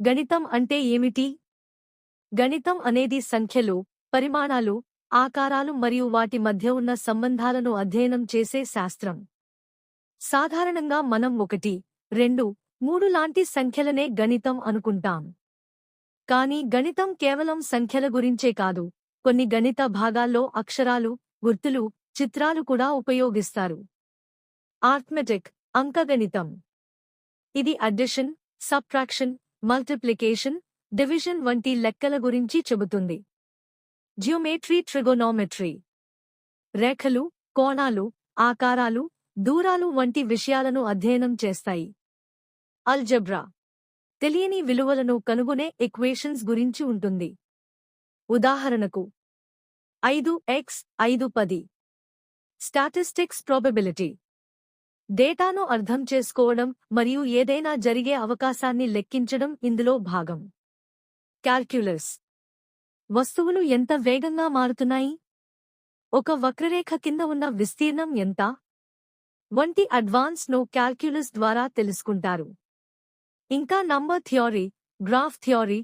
గణితం అంటే ఏమిటి? గణితం అనేది సంఖ్యలు, పరిమాణాలు, ఆకారాలు మరియు వాటి మధ్య ఉన్న సంబంధాలను అధ్యయనం చేసే శాస్త్రం. సాధారణంగా మనం 1, 2, 3 లాంటి సంఖ్యలనే గణితం అనుకుంటాం. కానీ గణితం కేవలం సంఖ్యల గురించే కాదు, కొన్ని గణిత భాగాల్లో అక్షరాలు, గుర్తులు, చిత్రాలు కూడా ఉపయోగిస్తారు. ఆర్థమెటిక్, అంకగణితం. ఇది అడిషన్, సబ్ట్రాక్షన్, మల్టిప్లికేషన్, డివిజన్ వంటి లెక్కల గురించి చెబుతుంది. Geometry, trigonometry. రేఖలు, కోణాలు, ఆకారాలు, దూరాలు వంటి విషయాలను అధ్యయనం చేస్తాయి. అల్జబ్రా. తెలియని విలువలను కనుగొనే ఈక్వేషన్స్ గురించి ఉంటుంది. ఉదాహరణకు 5x5 10. Statistics, probability. డేటాను అర్థం చేసుకోవడం మరియు ఏదైనా జరిగే అవకాశాన్ని లెక్కించడం ఇందులో భాగం. క్యాల్క్యులస్. వస్తువులు ఎంత వేగంగా మారుతున్నాయి? ఒక వక్రరేఖ కింద ఉన్న విస్తీర్ణం ఎంత? వంటి అడ్వాన్స్ను క్యాల్క్యులస్ ద్వారా తెలుసుకుంటారు. ఇంకా నంబర్ థియరీ, గ్రాఫ్ థియరీ,